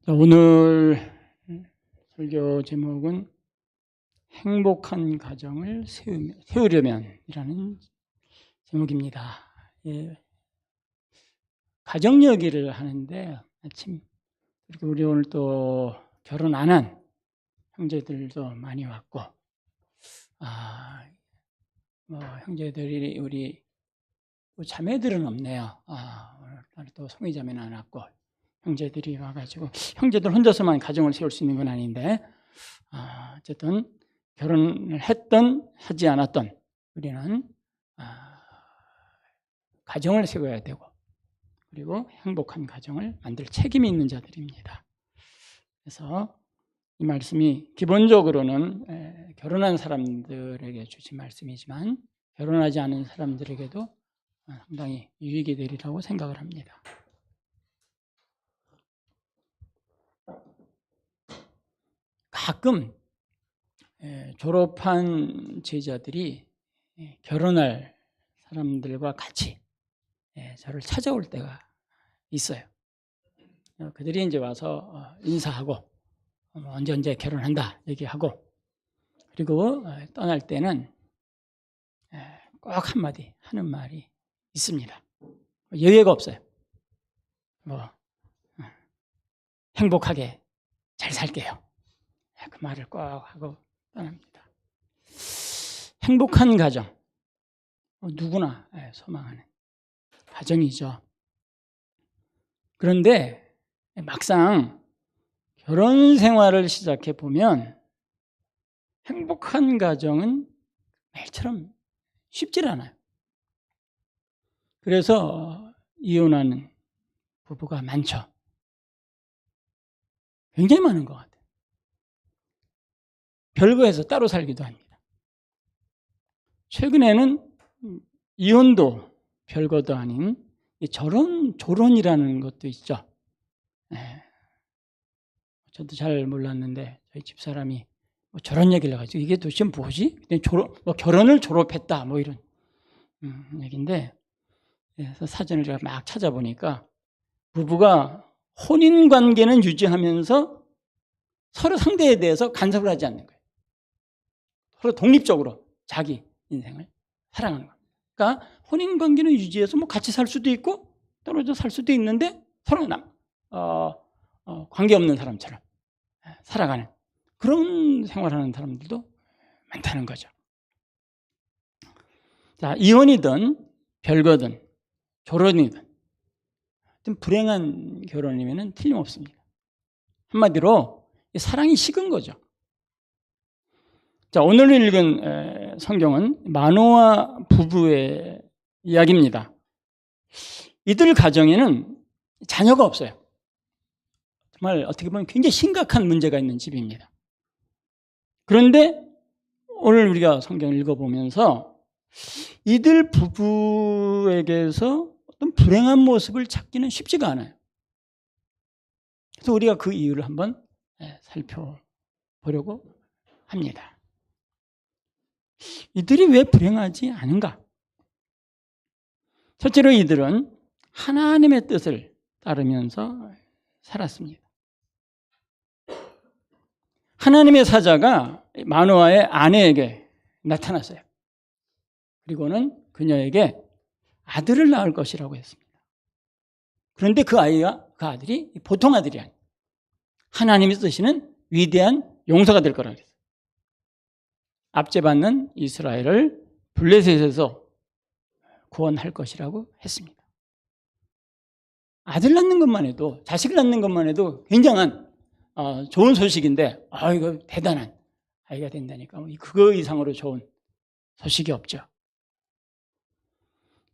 오늘 설교 제목은 행복한 가정을 세우려면이라는 제목입니다. 가정 얘기를 하는데 마침 이렇게 우리 오늘 또 결혼 안 한 형제들도 많이 왔고, 형제들이 우리 자매들은 없네요. 오늘 또 송이 자매는 안 왔고. 형제들이 와가지고, 형제들 혼자서만 가정을 세울 수 있는 건 아닌데, 어쨌든 결혼을 했던 하지 않았던 우리는 가정을 세워야 되고, 그리고 행복한 가정을 만들 책임이 있는 자들입니다. 그래서 이 말씀이 기본적으로는 결혼한 사람들에게 주신 말씀이지만 결혼하지 않은 사람들에게도 상당히 유익이 되리라고 생각을 합니다. 가끔 졸업한 제자들이 결혼할 사람들과 같이 저를 찾아올 때가 있어요. 그들이 이제 와서 인사하고 언제 결혼한다 얘기하고, 그리고 떠날 때는 꼭 한마디 하는 말이 있습니다. 예외가 없어요. 행복하게 잘 살게요. 그 말을 꼭 하고 떠납니다. 행복한 가정, 누구나 소망하는 가정이죠. 그런데 막상 결혼 생활을 시작해 보면 행복한 가정은 말처럼 쉽지 않아요. 그래서 이혼하는 부부가 많죠. 굉장히 많은 것 같아요. 별거에서 따로 살기도 합니다. 최근에는 이혼도 별거도 아닌 조론이라는 것도 있죠. 저도 잘 몰랐는데 저희 집사람이 저런 얘기를 해가지고 이게 도대체 뭐지? 결혼을 졸업했다 이런 얘기인데, 그래서 사전을 제가 막 찾아보니까 부부가 혼인관계는 유지하면서 서로 상대에 대해서 간섭을 하지 않는 거예요. 서로 독립적으로 자기 인생을 살아가는 거예요. 그러니까 혼인관계는 유지해서 같이 살 수도 있고 떨어져 살 수도 있는데 서로 관계없는 사람처럼 살아가는 그런 생활하는 사람들도 많다는 거죠. 자, 이혼이든 별거든 결혼이든 좀 불행한 결혼이면 틀림없습니다. 한마디로 사랑이 식은 거죠. 자, 오늘 읽은 성경은 마노아 부부의 이야기입니다. 이들 가정에는 자녀가 없어요. 정말 어떻게 보면 굉장히 심각한 문제가 있는 집입니다. 그런데 오늘 우리가 성경을 읽어보면서 이들 부부에게서 어떤 불행한 모습을 찾기는 쉽지가 않아요. 그래서 우리가 그 이유를 한번 살펴보려고 합니다. 이들이 왜 불행하지 않은가? 첫째로 이들은 하나님의 뜻을 따르면서 살았습니다. 하나님의 사자가 마노아의 아내에게 나타났어요. 그리고는 그녀에게 아들을 낳을 것이라고 했습니다. 그런데 그 아들이 보통 아들이 아니에요. 하나님이 쓰시는 위대한 용사가 될 거라고 했어요. 압제받는 이스라엘을 블레셋에서 구원할 것이라고 했습니다. 아들 낳는 것만 해도, 자식을 낳는 것만 해도 굉장한 좋은 소식인데, 이거 대단한 아이가 된다니까 그거 이상으로 좋은 소식이 없죠.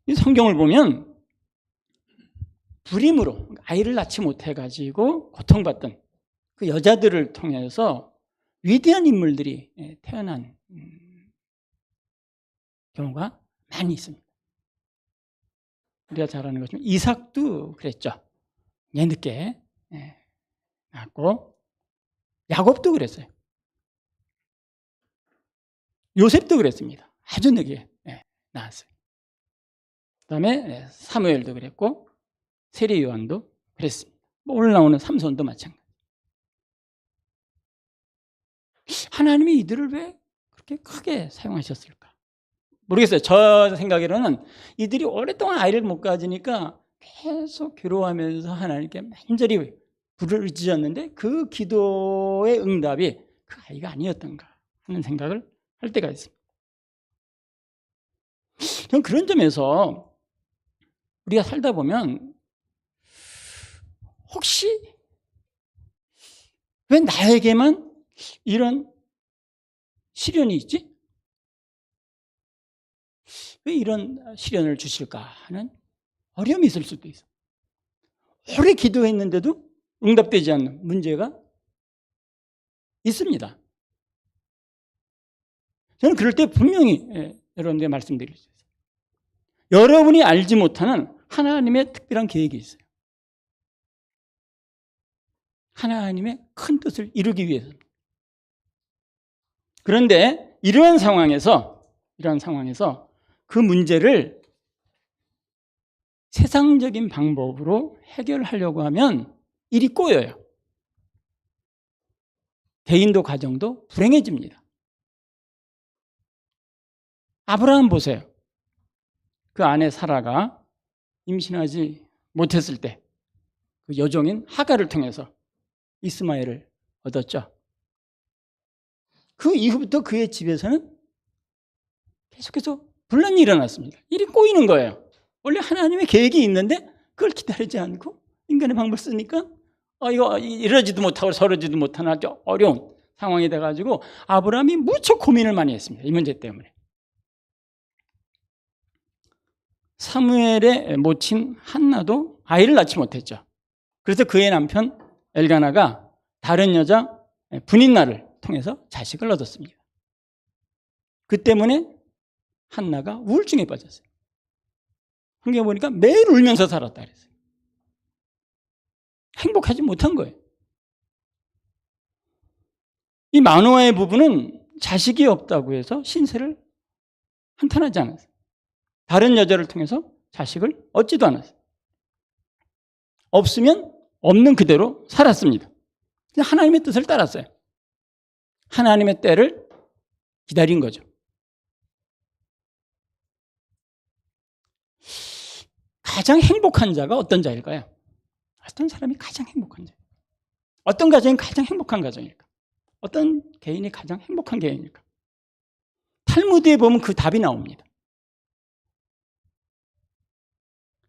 이 성경을 보면 불임으로 아이를 낳지 못해가지고 고통받던 그 여자들을 통해서 위대한 인물들이 태어난 경우가 많이 있습니다. 우리가 잘 아는 것처럼 이삭도 그랬죠. 늦게 낳았고, 야곱도 그랬어요. 요셉도 그랬습니다. 아주 늦게 낳았어요. 그다음에 사무엘도 그랬고, 세례 요한도 그랬습니다. 오늘 나오는 삼손도 마찬가지. 하나님이 이들을 왜 그렇게 크게 사용하셨을까? 모르겠어요. 저 생각으로는 이들이 오랫동안 아이를 못 가지니까 계속 괴로워하면서 하나님께 간절히 부르짖었는데 그 기도의 응답이 그 아이가 아니었던가 하는 생각을 할 때가 있습니다. 저는 그런 점에서 우리가 살다 보면 혹시 왜 나에게만 이런 시련이 있지? 왜 이런 시련을 주실까 하는 어려움이 있을 수도 있어. 오래 기도했는데도 응답되지 않는 문제가 있습니다. 저는 그럴 때 분명히 여러분들에게 말씀드릴 수 있어요. 여러분이 알지 못하는 하나님의 특별한 계획이 있어요. 하나님의 큰 뜻을 이루기 위해서. 그런데 이러한 상황에서 그 문제를 세상적인 방법으로 해결하려고 하면 일이 꼬여요. 개인도 가정도 불행해집니다. 아브라함 보세요. 그 아내 사라가 임신하지 못했을 때 그 여종인 하갈을 통해서 이스마엘을 얻었죠. 그 이후부터 그의 집에서는 계속해서 분란이 일어났습니다. 일이 꼬이는 거예요. 원래 하나님의 계획이 있는데 그걸 기다리지 않고 인간의 방법을 쓰니까 이거 이러지도 못하고 저러지도 못하는 아주 어려운 상황이 돼가지고 아브라함이 무척 고민을 많이 했습니다. 이 문제 때문에. 사무엘의 모친 한나도 아이를 낳지 못했죠. 그래서 그의 남편 엘가나가 다른 여자 분인나를 통해서 자식을 얻었습니다. 그 때문에 한나가 우울증에 빠졌어요. 성경에 보니까 매일 울면서 살았다 그랬어요. 행복하지 못한 거예요. 이 마노아의 부부는 자식이 없다고 해서 신세를 한탄하지 않았어요. 다른 여자를 통해서 자식을 얻지도 않았어요. 없으면 없는 그대로 살았습니다. 하나님의 뜻을 따랐어요. 하나님의 때를 기다린 거죠. 가장 행복한 자가 어떤 자일까요? 어떤 사람이 가장 행복한 자? 어떤 가정이 가장 행복한 가정일까? 어떤 개인이 가장 행복한 개인일까? 탈무드에 보면 그 답이 나옵니다.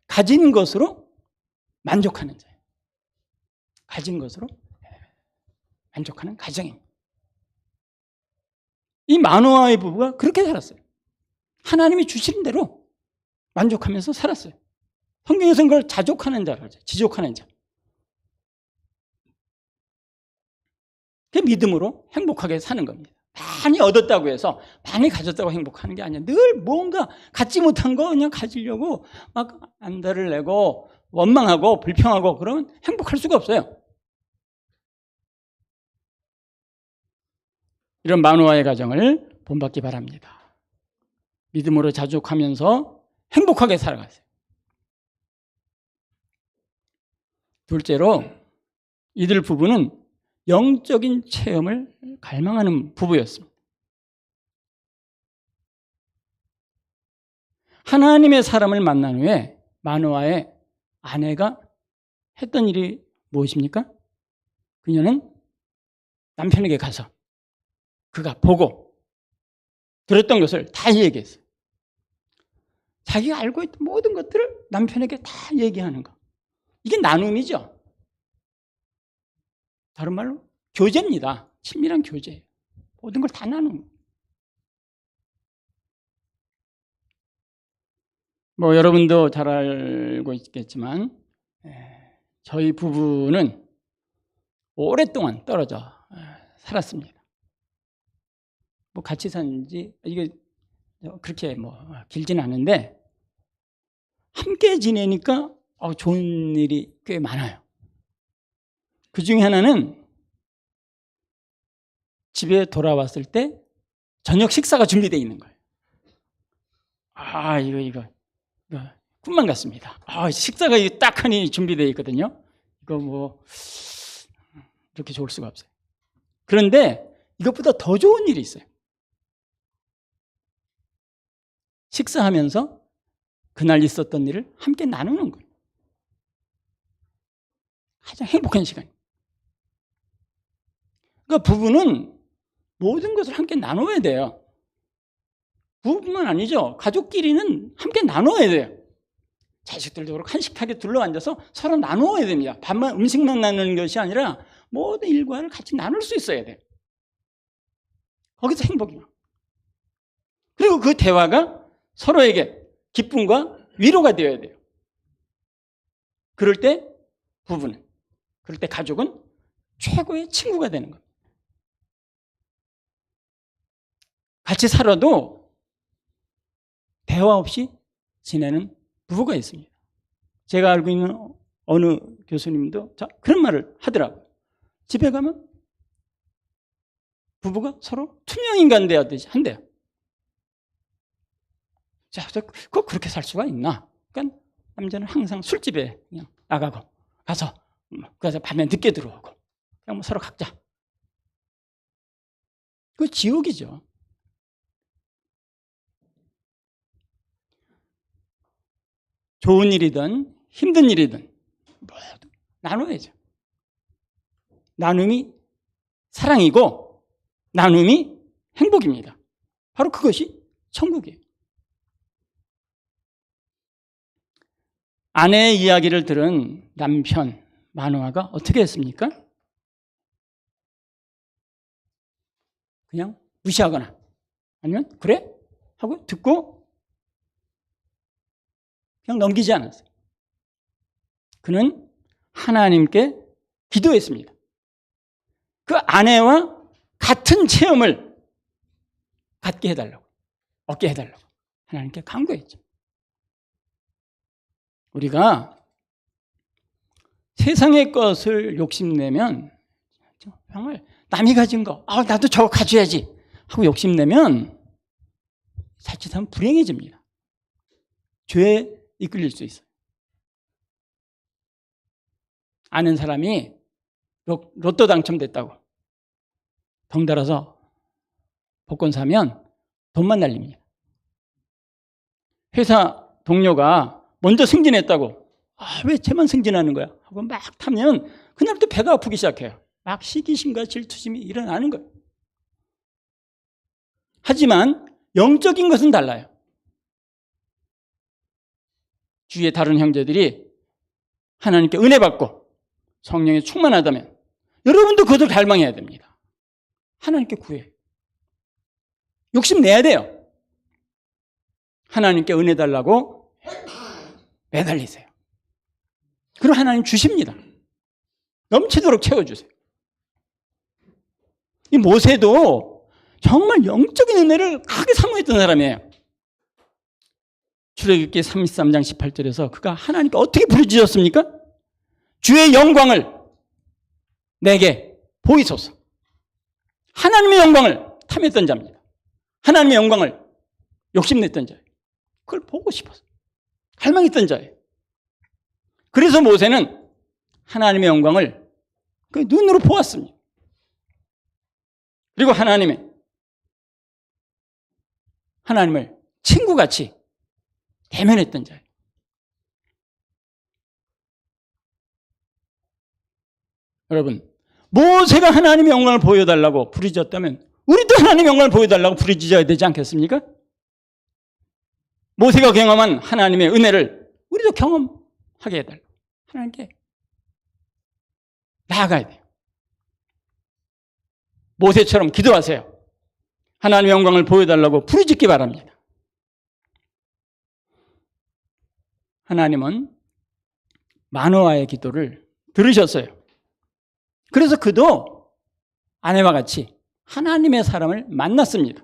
가진 것으로 만족하는 자예요. 가진 것으로 만족하는 가정입니다. 이 마노아의 부부가 그렇게 살았어요. 하나님이 주신 대로 만족하면서 살았어요. 성경에서는 그걸 자족하는 자라고 하죠. 지족하는 자. 그 믿음으로 행복하게 사는 겁니다. 많이 얻었다고 해서 많이 가졌다고 행복하는 게 아니야. 늘 뭔가 갖지 못한 거 그냥 가지려고 막 안달을 내고 원망하고 불평하고 그러면 행복할 수가 없어요. 이런 마노아의 가정을 본받기 바랍니다. 믿음으로 자족하면서 행복하게 살아가세요. 둘째로 이들 부부는 영적인 체험을 갈망하는 부부였습니다. 하나님의 사람을 만난 후에 마노아의 아내가 했던 일이 무엇입니까? 그녀는 남편에게 가서 그가 보고 들었던 것을 다 얘기했어요. 자기가 알고 있던 모든 것들을 남편에게 다 얘기하는 거. 이게 나눔이죠. 다른 말로 교제입니다. 친밀한 교제예요. 모든 걸 다 나누는 거예요. 여러분도 잘 알고 있겠지만 저희 부부는 오랫동안 떨어져 살았습니다. 같이 산지 이게 그렇게 뭐 길진 않은데 함께 지내니까 좋은 일이 꽤 많아요. 그 중에 하나는 집에 돌아왔을 때 저녁 식사가 준비되어 있는 거예요. 이거 꿈만 같습니다. 식사가 딱 하니 준비되어 있거든요. 이거 뭐 이렇게 좋을 수가 없어요. 그런데 이것보다 더 좋은 일이 있어요. 식사하면서 그날 있었던 일을 함께 나누는 거예요. 가장 행복한 시간. 그러니까 부부는 모든 것을 함께 나눠야 돼요. 부부뿐만 아니죠. 가족끼리는 함께 나눠야 돼요. 자식들도 그렇고 한식탁에 둘러앉아서 서로 나누어야 됩니다. 음식만 나누는 것이 아니라 모든 일과를 같이 나눌 수 있어야 돼요. 거기서 행복이 나요. 그리고 그 대화가 서로에게 기쁨과 위로가 되어야 돼요. 그럴 때 부부는, 그럴 때 가족은 최고의 친구가 되는 겁니다. 같이 살아도 대화 없이 지내는 부부가 있습니다. 제가 알고 있는 어느 교수님도 그런 말을 하더라고요. 집에 가면 부부가 서로 투명인간 되어야지 한대요. 그거 그렇게 살 수가 있나? 그러니까 남자는 항상 술집에 그냥 나가고 가서 밤에 늦게 들어오고 그냥 뭐 서로 각자. 그거 지옥이죠. 좋은 일이든 힘든 일이든 모두 나눠야죠. 나눔이 사랑이고 나눔이 행복입니다. 바로 그것이 천국이에요. 아내의 이야기를 들은 남편 마노아가 어떻게 했습니까? 그냥 무시하거나 아니면 그래? 하고 듣고 그냥 넘기지 않았어요. 그는 하나님께 기도했습니다. 그 아내와 같은 체험을 갖게 해달라고, 얻게 해달라고 하나님께 간구했죠. 우리가 세상의 것을 욕심내면 정말 남이 가진 거 나도 저거 가져야지 하고 욕심내면 자칫하면 불행해집니다. 죄에 이끌릴 수 있어요. 아는 사람이 로또 당첨됐다고 덩달아서 복권 사면 돈만 날립니다. 회사 동료가 먼저 승진했다고 왜 쟤만 승진하는 거야 하고 막 타면 그날부터 배가 아프기 시작해요. 막 시기심과 질투심이 일어나는 거예요. 하지만 영적인 것은 달라요. 주위의 다른 형제들이 하나님께 은혜 받고 성령에 충만하다면 여러분도 그것을 갈망해야 됩니다. 하나님께 구해요. 욕심내야 돼요. 하나님께 은혜 달라고 매달리세요. 그리고 하나님 주십니다. 넘치도록 채워주세요. 이 모세도 정말 영적인 은혜를 크게 사모했던 사람이에요. 출애굽기 33장 18절에서 그가 하나님께 어떻게 부르짖었습니까? 주의 영광을 내게 보이소서. 하나님의 영광을 탐했던 자입니다. 하나님의 영광을 욕심냈던 자예요. 그걸 보고 싶어서 갈망했던 자예요. 그래서 모세는 하나님의 영광을 그 눈으로 보았습니다. 그리고 하나님을 친구같이 대면했던 자예요. 여러분, 모세가 하나님의 영광을 보여달라고 부르짖었다면 우리도 하나님의 영광을 보여달라고 부르짖어야 되지 않겠습니까? 모세가 경험한 하나님의 은혜를 우리도 경험하게 해달라고 하나님께 나아가야 돼요. 모세처럼 기도하세요. 하나님의 영광을 보여달라고 부르짖기 바랍니다. 하나님은 마노아의 기도를 들으셨어요. 그래서 그도 아내와 같이 하나님의 사람을 만났습니다.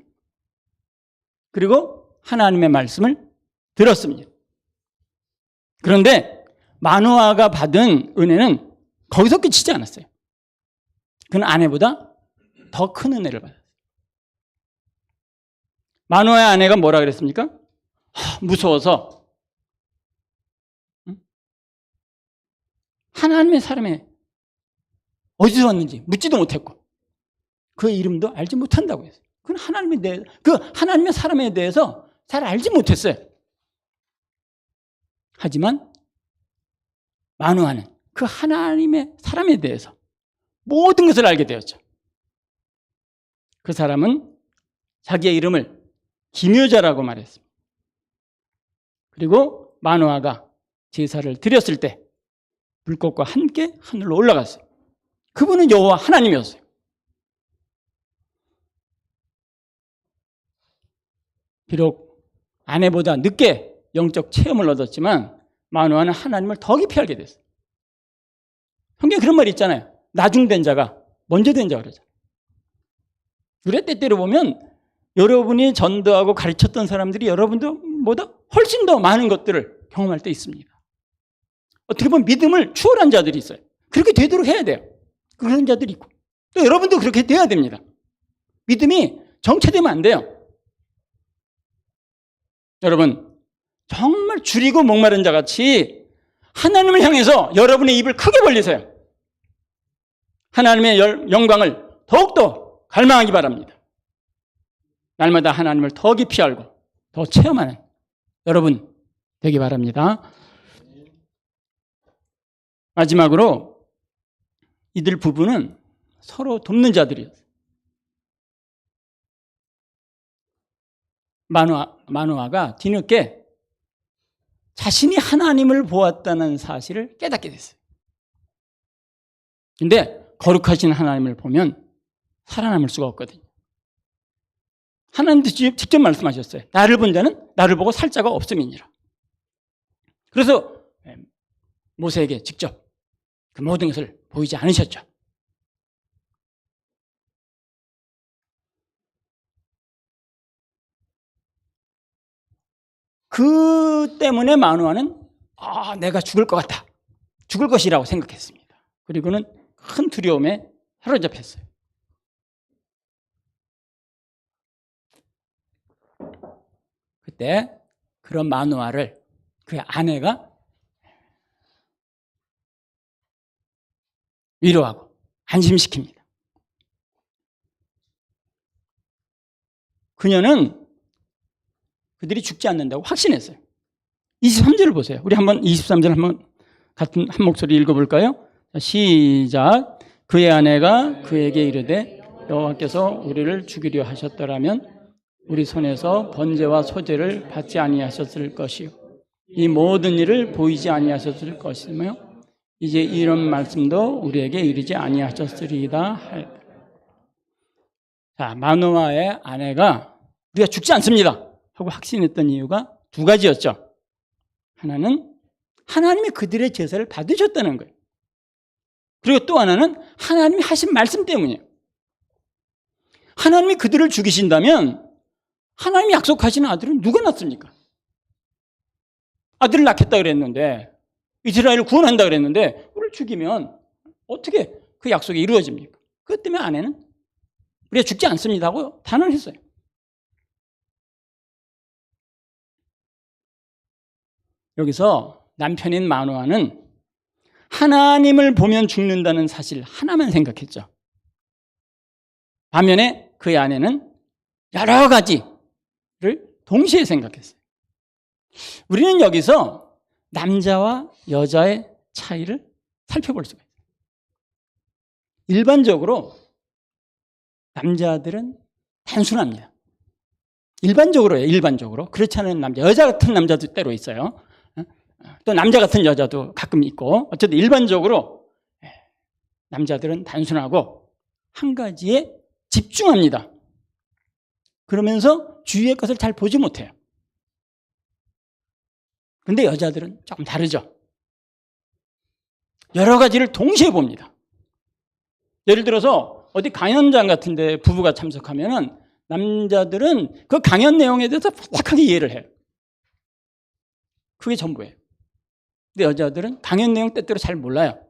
그리고 하나님의 말씀을 들었습니다. 그런데 마누아가 받은 은혜는 거기서 끝이지 않았어요. 그는 아내보다 더 큰 은혜를 받았어요. 마누아의 아내가 뭐라 그랬습니까? 무서워서 하나님의 사람이 어디서 왔는지 묻지도 못했고 그 이름도 알지 못한다고 했어요. 그건 하나님의 사람에 대해서 잘 알지 못했어요. 하지만 마누아는 그 하나님의 사람에 대해서 모든 것을 알게 되었죠. 그 사람은 자기의 이름을 기묘자라고 말했습니다. 그리고 마누아가 제사를 드렸을 때 불꽃과 함께 하늘로 올라갔어요. 그분은 여호와 하나님이었어요. 비록 아내보다 늦게 영적 체험을 얻었지만 마누아는 하나님을 더 깊이 알게 됐어요. 성경에 그런 말이 있잖아요. 나중된 자가 먼저 된 자가 그러잖아요. 우리가 때때로 보면 여러분이 전도하고 가르쳤던 사람들이 여러분들보다 훨씬 더 많은 것들을 경험할 때 있습니다. 어떻게 보면 믿음을 추월한 자들이 있어요. 그렇게 되도록 해야 돼요. 그런 자들이 있고 또 여러분도 그렇게 돼야 됩니다. 믿음이 정체되면 안 돼요. 여러분 정말 줄이고 목마른 자같이 하나님을 향해서 여러분의 입을 크게 벌리세요. 하나님의 영광을 더욱더 갈망하기 바랍니다. 날마다 하나님을 더 깊이 알고 더 체험하는 여러분 되기 바랍니다. 마지막으로 이들 부부는 서로 돕는 자들이었어요. 마누아가 뒤늦게 자신이 하나님을 보았다는 사실을 깨닫게 됐어요. 근데 거룩하신 하나님을 보면 살아남을 수가 없거든요. 하나님도 직접 말씀하셨어요. 나를 본 자는 나를 보고 살 자가 없음이니라. 그래서 모세에게 직접 그 모든 것을 보이지 않으셨죠. 그 때문에 마누아는 내가 죽을 것 같다. 죽을 것이라고 생각했습니다. 그리고는 큰 두려움에 사로잡혔어요. 그때 그런 마누아를 그 아내가 위로하고 안심시킵니다. 그녀는 그들이 죽지 않는다고 확신했어요. 23절을 보세요. 우리 한번 23절 한번 같은 한 목소리 읽어볼까요? 시작. 그의 아내가 그에게 이르되 여호와께서 우리를 죽이려 하셨더라면 우리 손에서 번제와 소제를 받지 아니하셨을 것이요 이 모든 일을 보이지 아니하셨을 것이며 이제 이런 말씀도 우리에게 이르지 아니하셨으리이다 하였다. 자, 마누아의 아내가 우리가 죽지 않습니다 하고 확신했던 이유가 두 가지였죠. 하나는 하나님이 그들의 제사를 받으셨다는 거예요. 그리고 또 하나는 하나님이 하신 말씀 때문이에요. 하나님이 그들을 죽이신다면 하나님이 약속하신 아들은 누가 낳습니까? 아들을 낳겠다 그랬는데 이스라엘을 구원한다 그랬는데 우리를 죽이면 어떻게 그 약속이 이루어집니까? 그것 때문에 아내는 우리가 죽지 않습니다 하고 단언했어요. 여기서 남편인 마누아는 하나님을 보면 죽는다는 사실 하나만 생각했죠. 반면에 그의 아내는 여러 가지를 동시에 생각했어요. 우리는 여기서 남자와 여자의 차이를 살펴볼 수가 있어요. 일반적으로 남자들은 단순합니다. 일반적으로요, 일반적으로. 그렇지 않은 남자, 여자 같은 남자도 때로 있어요. 또 남자 같은 여자도 가끔 있고, 어쨌든 일반적으로 남자들은 단순하고 한 가지에 집중합니다. 그러면서 주위의 것을 잘 보지 못해요. 그런데 여자들은 조금 다르죠. 여러 가지를 동시에 봅니다. 예를 들어서 어디 강연장 같은 데 부부가 참석하면은 남자들은 그 강연 내용에 대해서 정확하게 이해를 해요. 그게 전부예요. 근데 여자들은 강연 내용 때때로 잘 몰라요.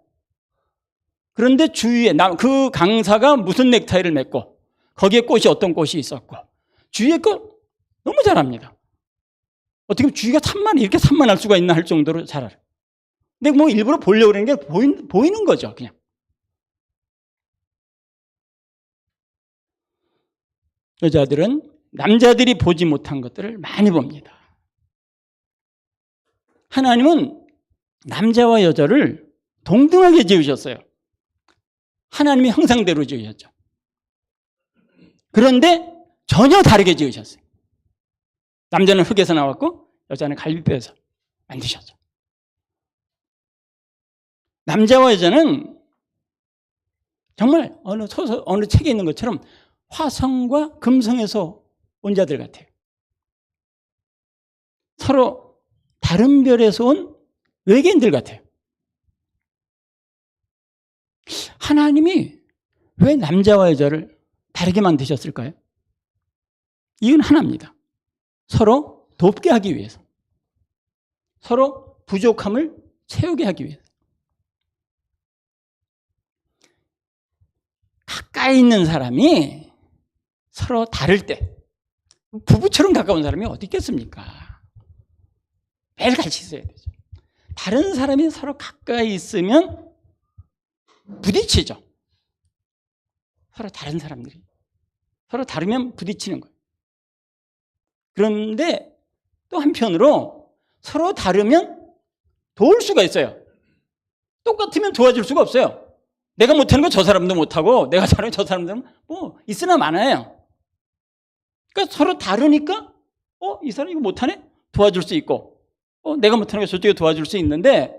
그런데 주위에 그 강사가 무슨 넥타이를 맸고 거기에 꽃이 어떤 꽃이 있었고 주위에 거 너무 잘 압니다. 어떻게 보면 주위가 이렇게 산만할 수가 있나 할 정도로 잘 알아요. 근데 뭐 일부러 보려고 그러는 게 보이는 거죠, 그냥. 여자들은 남자들이 보지 못한 것들을 많이 봅니다. 하나님은 남자와 여자를 동등하게 지으셨어요. 하나님의 형상대로 지으셨죠. 그런데 전혀 다르게 지으셨어요. 남자는 흙에서 나왔고 여자는 갈비뼈에서 만드셨죠. 남자와 여자는 정말 어느 책에 있는 것처럼 화성과 금성에서 온 자들 같아요. 서로 다른 별에서 온 외계인들 같아요. 하나님이 왜 남자와 여자를 다르게 만드셨을까요? 이유는 하나입니다. 서로 돕게 하기 위해서. 서로 부족함을 채우게 하기 위해서. 가까이 있는 사람이 서로 다를 때 부부처럼 가까운 사람이 어디 있겠습니까? 매일 같이 있어야 되죠. 다른 사람이 서로 가까이 있으면 부딪히죠. 서로 다른 사람들이. 서로 다르면 부딪히는 거예요. 그런데 또 한편으로 서로 다르면 도울 수가 있어요. 똑같으면 도와줄 수가 없어요. 내가 못하는 거 저 사람도 못하고 내가 잘하는 저 사람들은 뭐 있으나 마나요. 그러니까 서로 다르니까 이 사람이 이거 못하네? 도와줄 수 있고 내가 못하는 거 저쪽에 도와줄 수 있는데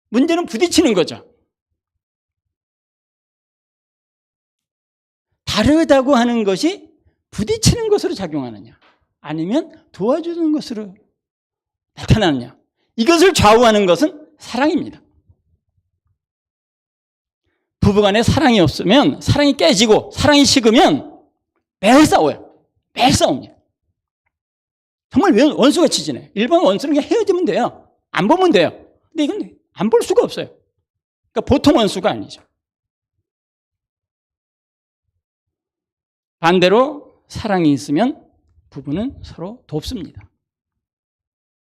문제는 부딪히는 거죠. 다르다고 하는 것이 부딪히는 것으로 작용하느냐 아니면 도와주는 것으로 나타나느냐 이것을 좌우하는 것은 사랑입니다. 부부간에 사랑이 없으면 사랑이 깨지고 사랑이 식으면 매일 싸워요. 매일 싸웁니다. 정말 원수가 치지네. 일반 원수는 그냥 헤어지면 돼요. 안 보면 돼요. 근데 이건 안 볼 수가 없어요. 그러니까 보통 원수가 아니죠. 반대로 사랑이 있으면 부부는 서로 돕습니다.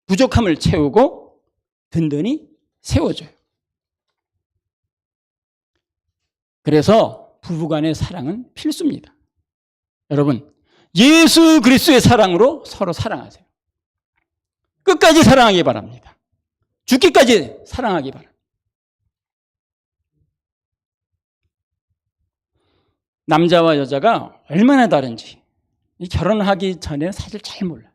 부족함을 채우고 든든히 세워줘요. 그래서 부부간의 사랑은 필수입니다. 여러분, 예수 그리스도의 사랑으로 서로 사랑하세요. 끝까지 사랑하기 바랍니다. 죽기까지 사랑하기 바랍니다. 남자와 여자가 얼마나 다른지 결혼하기 전에는 사실 잘 몰라요.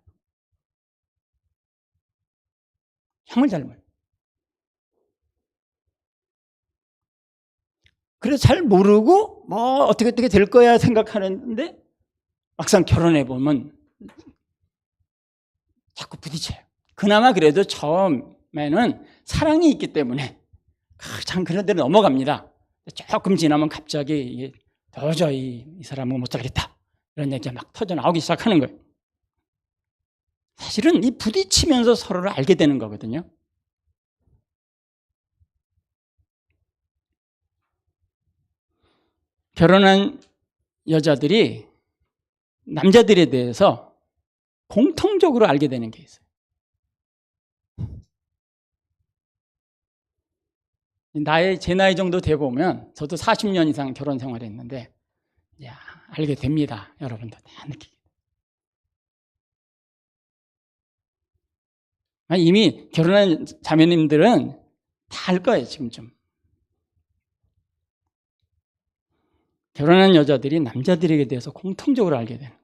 정말 잘 몰라요. 그래서 잘 모르고 뭐 어떻게 될 거야 생각하는데 막상 결혼해 보면 자꾸 부딪혀요. 그나마 그래도 처음에는 사랑이 있기 때문에 참 그런 데로 넘어갑니다. 조금 지나면 갑자기 도저히 이 사람은 못 살겠다 이런 얘기가 막 터져 나오기 시작하는 거예요. 사실은 이 부딪히면서 서로를 알게 되는 거거든요. 결혼한 여자들이 남자들에 대해서 공통적으로 알게 되는 게 있어요. 제 나이 정도 돼 보면 저도 40년 이상 결혼 생활을 했는데 알게 됩니다. 여러분도 다 느끼게. 이미 결혼한 자매님들은 다 알 거예요. 지금쯤. 결혼한 여자들이 남자들에게 대해서 공통적으로 알게 되는 거예요.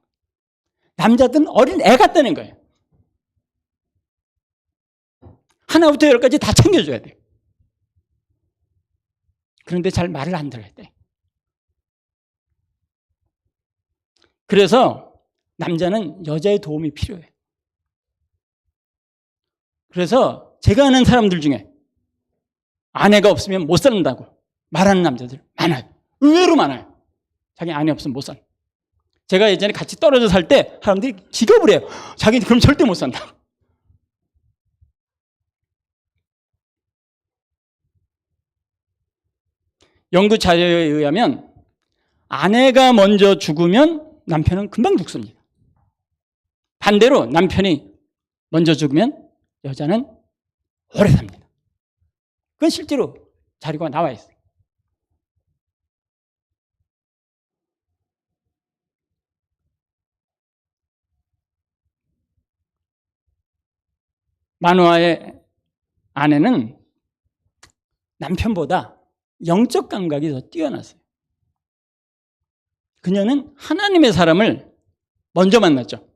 남자들은 어린 애 같다는 거예요. 하나부터 열까지 다 챙겨줘야 돼요. 그런데 잘 말을 안 들어야 돼. 그래서 남자는 여자의 도움이 필요해요. 그래서 제가 아는 사람들 중에 아내가 없으면 못 산다고 말하는 남자들 많아요. 의외로 많아요. 자기 아내 없으면 못 산. 제가 예전에 같이 떨어져 살 때 사람들이 기겁을 해요. 자기는 그럼 절대 못 산다. 연구 자료에 의하면 아내가 먼저 죽으면 남편은 금방 죽습니다. 반대로 남편이 먼저 죽으면 여자는 오래 삽니다. 그건 실제로 자료가 나와 있어요. 마누아의 아내는 남편보다 영적 감각이 더 뛰어났어요. 그녀는 하나님의 사람을 먼저 만났죠.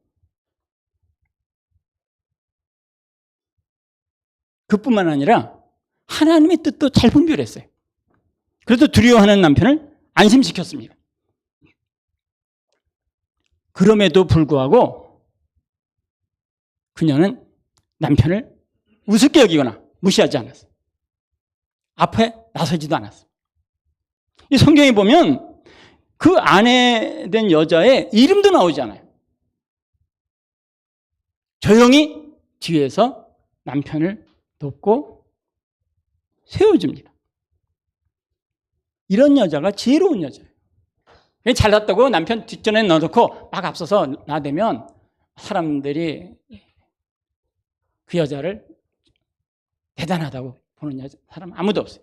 그뿐만 아니라 하나님의 뜻도 잘 분별했어요. 그래도 두려워하는 남편을 안심시켰습니다. 그럼에도 불구하고 그녀는 남편을 우습게 여기거나 무시하지 않았어요. 앞에 나서지도 않았어요. 이 성경에 보면 그 아내 된 여자의 이름도 나오지 않아요. 조용히 뒤에서 남편을 돕고 세워줍니다. 이런 여자가 지혜로운 여자예요. 잘났다고 남편 뒷전에 넣어놓고 막 앞서서 나대면 사람들이 그 여자를 대단하다고 보는 사람 아무도 없어요.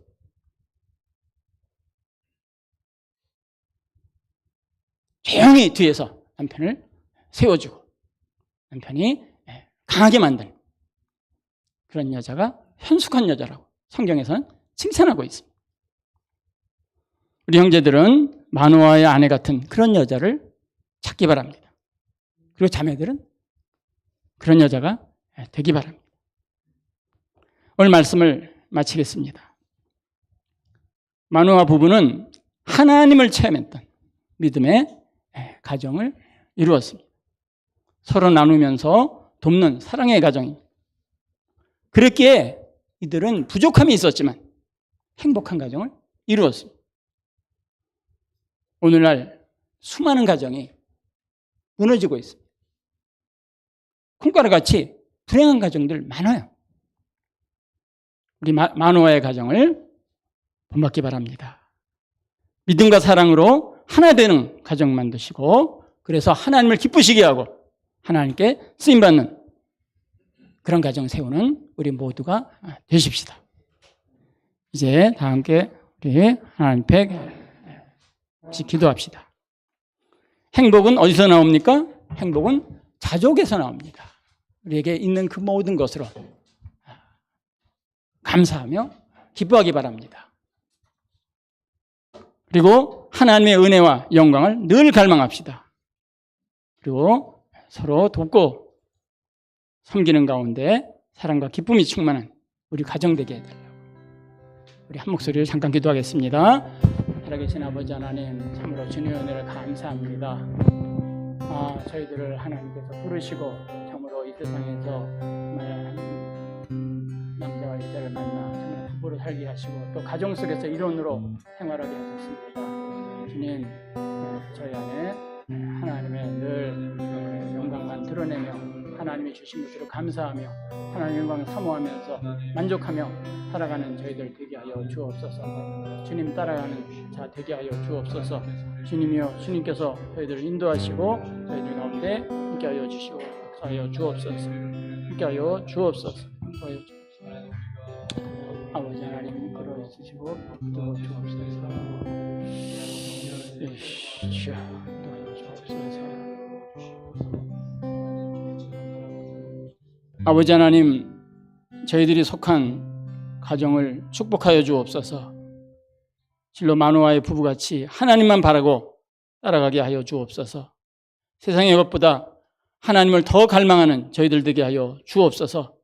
조용히 뒤에서 남편을 세워주고 남편이 강하게 만드는 그런 여자가 현숙한 여자라고 성경에서는 칭찬하고 있습니다. 우리 형제들은 마누아의 아내 같은 그런 여자를 찾기 바랍니다. 그리고 자매들은 그런 여자가 되기 바랍니다. 오늘 말씀을 마치겠습니다. 마누아 부부는 하나님을 체험했던 믿음의 가정을 이루었습니다. 서로 나누면서 돕는 사랑의 가정입니다. 그랬기에 이들은 부족함이 있었지만 행복한 가정을 이루었습니다. 오늘날 수많은 가정이 무너지고 있습니다. 콩가루같이 불행한 가정들 많아요. 우리 마누아의 가정을 본받기 바랍니다. 믿음과 사랑으로 하나 되는 가정 만드시고 그래서 하나님을 기쁘시게 하고 하나님께 쓰임받는 그런 가정 세우는 우리 모두가 되십시다. 이제 다 함께 우리 하나님 앞에 기도합시다. 행복은 어디서 나옵니까? 행복은 자족에서 나옵니다. 우리에게 있는 그 모든 것으로 감사하며 기뻐하기 바랍니다. 그리고 하나님의 은혜와 영광을 늘 갈망합시다. 그리고 서로 돕고 섬기는 가운데 사랑과 기쁨이 충만한 우리 가정 되게 해달라고. 우리 한 목소리를 잠깐 기도하겠습니다. 살아계신 아버지 하나님, 참으로 주님의 은혜를 감사합니다. 저희들을 하나님께서 부르시고 참으로 이 세상에서 정말 남자와 여자를 만나 정말 부부로 살게 하시고 또 가정 속에서 일원으로 생활하게 하셨습니다. 주님, 저희 안에 하나님의 늘 영광만 드러내며 하나님이 주신 것으로 감사하며 하나님의 영광을 사모하면서 만족하며 살아가는 저희들 되게 하여 주옵소서. 주님 따라가는 자 되게 하여 주옵소서. 주님이여, 주님께서 저희들을 인도하시고 저희들 가운데 함께하여 주시고 역사하여 주옵소서. 함께하여 주옵소서. 아버지 하나님 끌어주시고 또 주옵소서. 아버지 하나님, 저희들이 속한 가정을 축복하여 주옵소서. 실로 마누아의 부부같이 하나님만 바라고 따라가게 하여 주옵소서. 세상의 것보다 하나님을 더 갈망하는 저희들 되게 하여 주옵소서.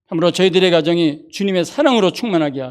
참으로 저희들의 가정이 주님의 사랑으로 충만하게 하소서.